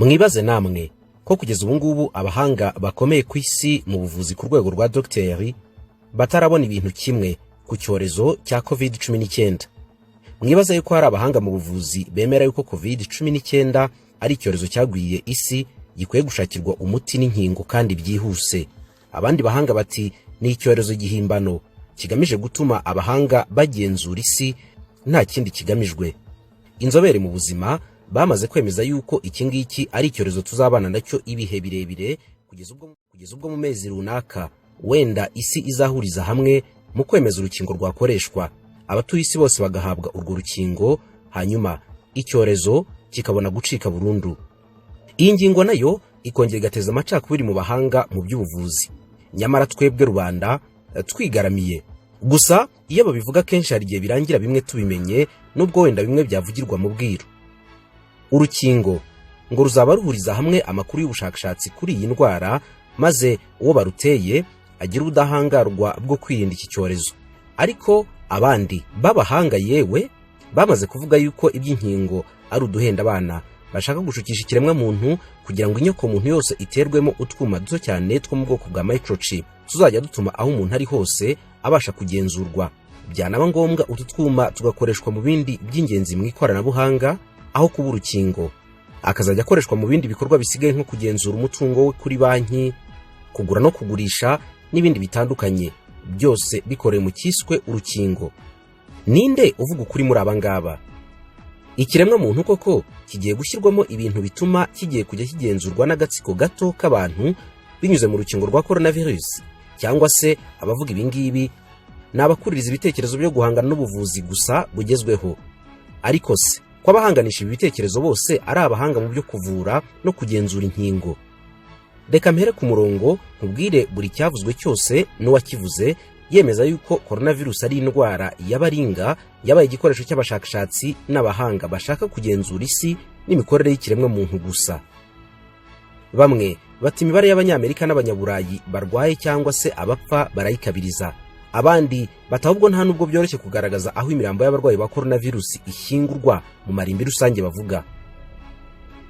Mwibaze namwe ko kugeza ubu ngubu abahanga bakomeye ku isi mu buvuzi ku rwego rwa dogiteri batarabona ibintu kimwe ku cyorezo cya COVID-19. Mwibaze yuko hari abahanga mu buvuzi bemera yuko COVID-19 ari icyorezo cyagwiye isi gikwiye gushakirwa umuti n'inkingo kandi byihuse. Abandi bahanga bati ni icyorezo gihimbano kigamije gutuma abahanga bagenzura isi nta kindi kigamijwe. Inzobere mu buzima bamaze kwemeza yuko iki ngiki ari icyorezo tuzabana nacyo ibihe birebire kugeza ubwo mu mezi runaka wenda isi izahuriza hamwe mu kwemeza urukingo rwakoreshwa, abatuye isi bose bagahabwa urwo rukingo, hanyuma icyorezo kikabona gucika burundu. Iyi ngingo nayo ikongera igateza amacakubiri mu bahanga mu by'ubuvuzi, nyamara twebwe rubanda twigaramiye. Gusa iyo babivuga kenshi hari igihe birangira bimwe tubimenye, nubwo wenda bimwe byavugirwa mu bwiru. Urukingo ngo ruzaba ruhuriza hamwe amakuru y'ubushakashatsi kuri iyi ndwara, maze uwo baruteye agira ubudahangarwa bwo kwirinda iki cyorezo. Ariko abandi b'abahanga yewe bamaze kuvuga yuko iby'inkingo ari uduhenda abana bashaka gushukisha ikiremwa muntu kugira ngo inyoko muntu yose iterwemo utwuma duto cyane two mu bwoko bwa microchip tuzajya dutuma aho umuntu ari hose abasha kugenzurwa. Byanaba ngombwa utu twuma tugakoreshwa mu bindi by'ingenzi mu ikoranabuhanga aho kuba urukingo, akazajya akoreshwa mu bindi bikorwa bisigaye nko kugenzura umutungo we kuri banki, kugura no kugurisha n'ibindi bitandukanye, byose bikorewe mu kiswe urukingo. Ninde uvuga ukuri muri aba ngaba? Ikiremwa muntu koko kigiye gushyirwamo ibintu bituma kigiye kujya kigenzurwa n'agatsiko gato k'abantu binyuze mu rukingo rwa coronavirus? Cyangwa se abavuga ibingibi n'abakuririza ibitekerezo byo guhangana n'ubuvuzi gusa bugezweho? Ariko se ko abahanganisha ibi bitekerezo bose ari abahanga mu byo kuvura no kugenzura inkingo? Reka mpere ku murongo nkubwire buri cyavuzwe cyose n'uwakivuze yemeza yuko coronavirus ari indwara y'abaringa, yabaye igikoresho cy'abashakashatsi n'abahanga bashaka kugenzura isi n'imikorere y'ikiremwa muntu gusa. Bamwe bati imibare y'Abanyamerika n'Abanyaburayi barwaye cyangwa se abapfa barayikabiriza. Abandi batahubwo nta nubwo byoroshye kugaragaza aho imirambo y'abarwayi ba coronavirus ishyingurwa mu marimbi rusange bavuga.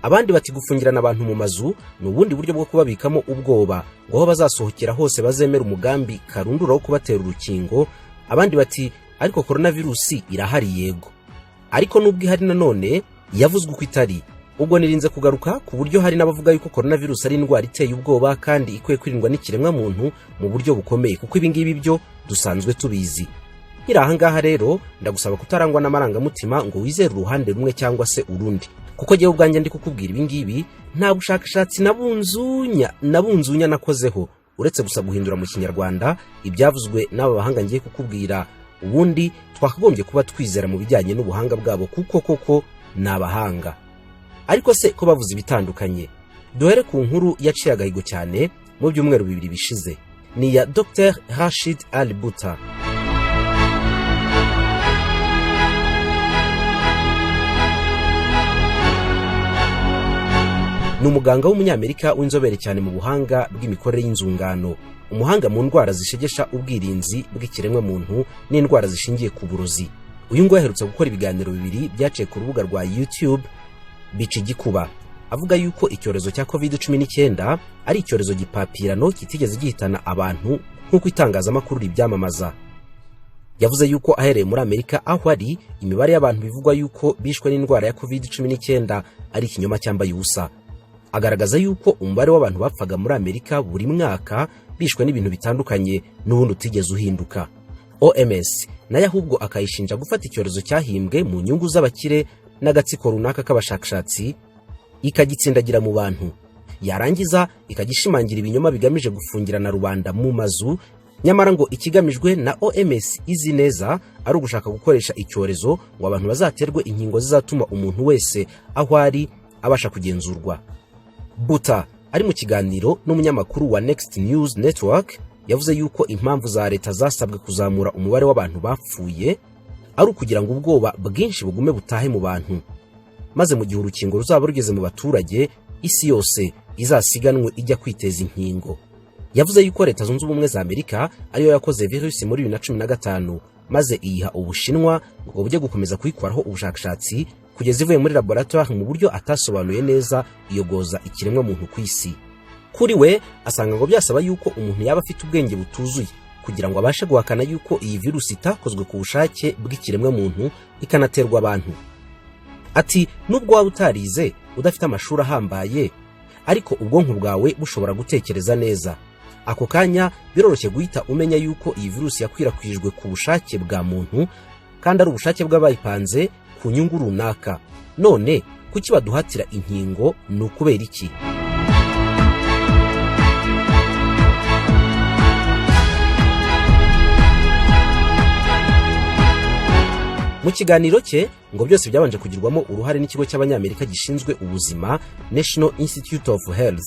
Abandi bati gufungirana abantu mu mazu ni ubundi buryo bwo kubabikamo ubwoba ngo aho bazasohokera hose bazemera umugambi karundura wo kubatera urukingo. Abandi bati ariko coronavirus irahari yego, ariko nubwo ihari nanone yavuzwe uko itari. Ubwo nirinze kugaruka ku buryo hari n'abavuga yuko coronavirus ari indwara iteye ubwoba kandi ikwiye kwirindwa n'ikiremwa muntu mu buryo bukomeye, kuko ibingibi byo dusanzwe tubizi. Nkiri aha ngaha rero ndagusaba kutarangwa n'amarangamutima ngo wizere uruhande rumwe cyangwa se urundi, kuko jyewe ubwanjye ndi kukubwira ibingibi nta bushakashatsi nabunzunya nakozeho uretse gusa guhindura mu Kinyarwanda ibyavuzwe n'aba bahanga ngiye kukubwira. Ubundi twakagombye kuba twizera mu bijyanye n'ubuhanga bwabo, kuko koko ni abahanga. Ariko se ko bavuze ibitandukanye? Duhere ku nkuru yaciye agahigo cyane mu byumweru bibiri bishize, ni ya Dr. Rashid Ali Buta. Ni umuganga w'umunyamerika w'inzobere cyane mu buhanga bw'imikorere y'inzungano, umuhanga mu ndwara zishegesha ubwirinzi bw'ikiremwa muntu n'indwara zishingiye ku burozi. Uyu ngo yaherutse gukora ibiganiro bibiri byaciye ku rubuga rwa YouTube bica igikuba, avuga yuko icyorezo cya COVID-19 ari icyorezo gipapirano kitigeze gihitana abantu nk'uko itangazamakuru ribyamamaza. Yavuze yuko ahereye muri Amerika aho ari imibare y'abantu bivugwa yuko bishwe n'indwara ya COVID-19 ari ikinyoma cyambaye ubusa. Agaragaza yuko umubare w'abantu bapfaga muri Amerika buri mwaka bishwe n'ibintu bitandukanye n'ubundi utigeze uhinduka. OMS nayo ahubwo akayishinja gufata icyorezo cyahimbwe mu nyungu z'abakire n'agatsiko runaka k'abashakashatsi ikagitsindagira mu bantu, yarangiza ikagishimangira ibinyoma bigamije gufungirana rubanda mu mazu. Nyamara ngo ikigamijwe na OMS izi neza ari ugushaka gukoresha icyorezo ngo abantu bazaterwe inkingo zizatuma umuntu wese aho ari abasha kugenzurwa. Buta ari mu kiganiro n'umunyamakuru wa Next News Network yavuze yuko impamvu za leta zasabwe kuzamura umubare w'abantu bapfuye ari ukugira ngo ubwoba bwinshi bugume butahe mu bantu, maze mu gihe urukingo ruzaba rugeze mu baturage isi yose izasiganwe ijya kwiteza inkingo. Yavuze yuko Leta Zunze Ubumwe za Amerika ariyo yakoze virusi muri 2015 maze iyiha Ubushinwa ngo bujye gukomeza kuyikoraho ubushakashatsi kugeza ivuye muri laboratoire mu buryo atasobanuye neza iyogoza ikiremwa muntu ku isi. Kuri we asanga ngo byasaba yuko umuntu yaba afite ubwenge butuzuye kugira ngo abashe guhakana yuko iyi virusi itakozwe ku bushake bw'ikiremwa muntu ikanaterwa abantu. Ati nubwo waba utarize udafite amashuri ahambaye ariko ubwonko bwawe bushobora gutekereza neza. Ako kanya biroroshye guhita umenya yuko iyi virusi yakwirakwijwe ku bushake bwa muntu kandi ari ubushake bw'abayipanze ku nyungu runaka. None kuki baduhatira inkingo ni ukubera iki? Mu kiganiro cye ngo byose byabanje kugirwamo uruhare n'ikigo cy'abanyamerika gishinzwe ubuzima National Institute of Health,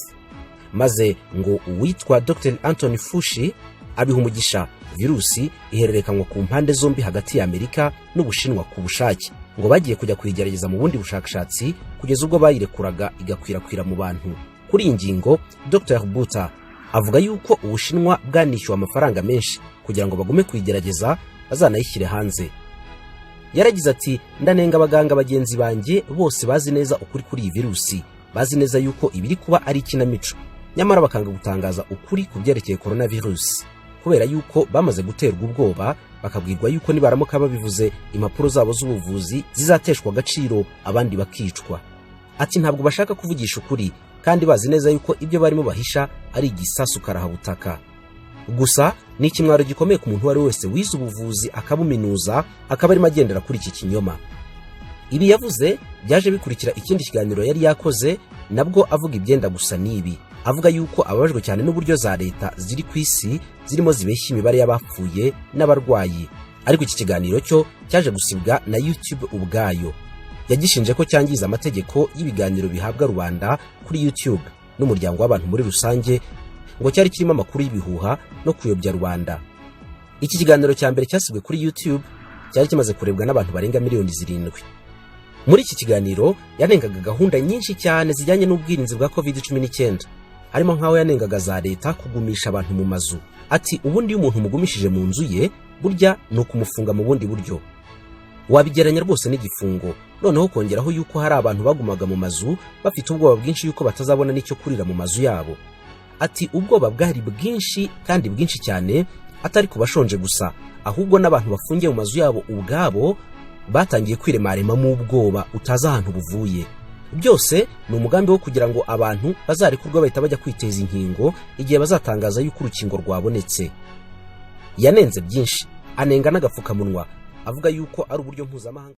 maze ngo uwitwa Dr. Anthony Fauci abiha umugisha virusi ihererekanywa ku mpande zombi hagati ya Amerika n'Ubushinwa ku bushake. Ngo bagiye kujya kuyigerageza mu bundi bushakashatsi kugeza ubwo bayirekuraga igakwirakwira mu bantu. Kuri iyi ngingo Dr. Buta avuga yuko Ubushinwa bwanishyuwe amafaranga menshi kugira ngo bagume kuyigerageza bazanayishyire hanze. Yaragize ati ndanenga abaganga bagenzi banjye bose bazi neza ukuri kuri iyi virusi, bazi neza yuko ibiri kuba ari ikinamico, nyamara bakanga gutangaza ukuri ku byerekeye coronavirus kubera yuko bamaze guterwa ubwoba bakabwirwa yuko nibaramuka babivuze impapuro zabo z'ubuvuzi zizateshwa agaciro abandi bakicwa. Ati ntabwo bashaka kuvugisha ukuri kandi bazi neza yuko ibyo barimo bahisha ari igisasu karahabutaka. Gusa ni ikimwaro gikomeye ku muntu wari wese wize ubuvuzi akabuminuza akaba arimo agendera kuri iki kinyoma. Ibi yavuze byaje bikurikira ikindi kiganiro yari yakoze nabwo avuga ibyenda gusa nibi, avuga yuko ababajwe cyane n'uburyo za leta ziri ku isi zirimo zibeshya imibare y'abapfuye n'abarwayi. Ariko iki kiganiro cyo cyaje gusibwa na YouTube ubwayo. Yagishinje ko cyangiza amategeko y'ibiganiro bihabwa rubanda kuri YouTube n'umuryango w'abantu muri rusange, ngo cyari kirimo amakuru y'ibihuha no kuyobya rubanda. Iki kiganiro cya mbere cyasibwe kuri YouTube cyari kimaze kurebwa n'abantu barenga miliyoni 7. Muri iki kiganiro yanengaga gahunda nyinshi cyane zijyanye n'ubwirinzi bwa COVID-19, harimo nkaho yanengaga za leta kugumisha abantu mu mazu. Ati ubundi iyo umuntu mugumishije mu nzu ye burya ni ukumufunga mu bundi buryo, wabigeranya rwose n'igifungo. Noneho kongeraho yuko hari abantu bagumaga mu mazu bafite ubwoba bwinshi yuko batazabona n'icyo kurira mu mazu yabo. Ati ubwoba bwari bwinshi kandi bwinshi cyane, atari kubashonje gusa ahubwo n'abantu bafungiye mu mazu yabo ubwabo batangiye kwiremarema mu ubwoba utaza ahantu buvuye. Byose ni umugambi wo kugira ngo abantu bazarekurwa bahita bajya kwiteza inkingo igihe bazatangaza yuko urukingo rwabonetse. Yanenze byinshi, anenga n'agapfukamunwa, avuga yuko ari uburyo mpuzamahanga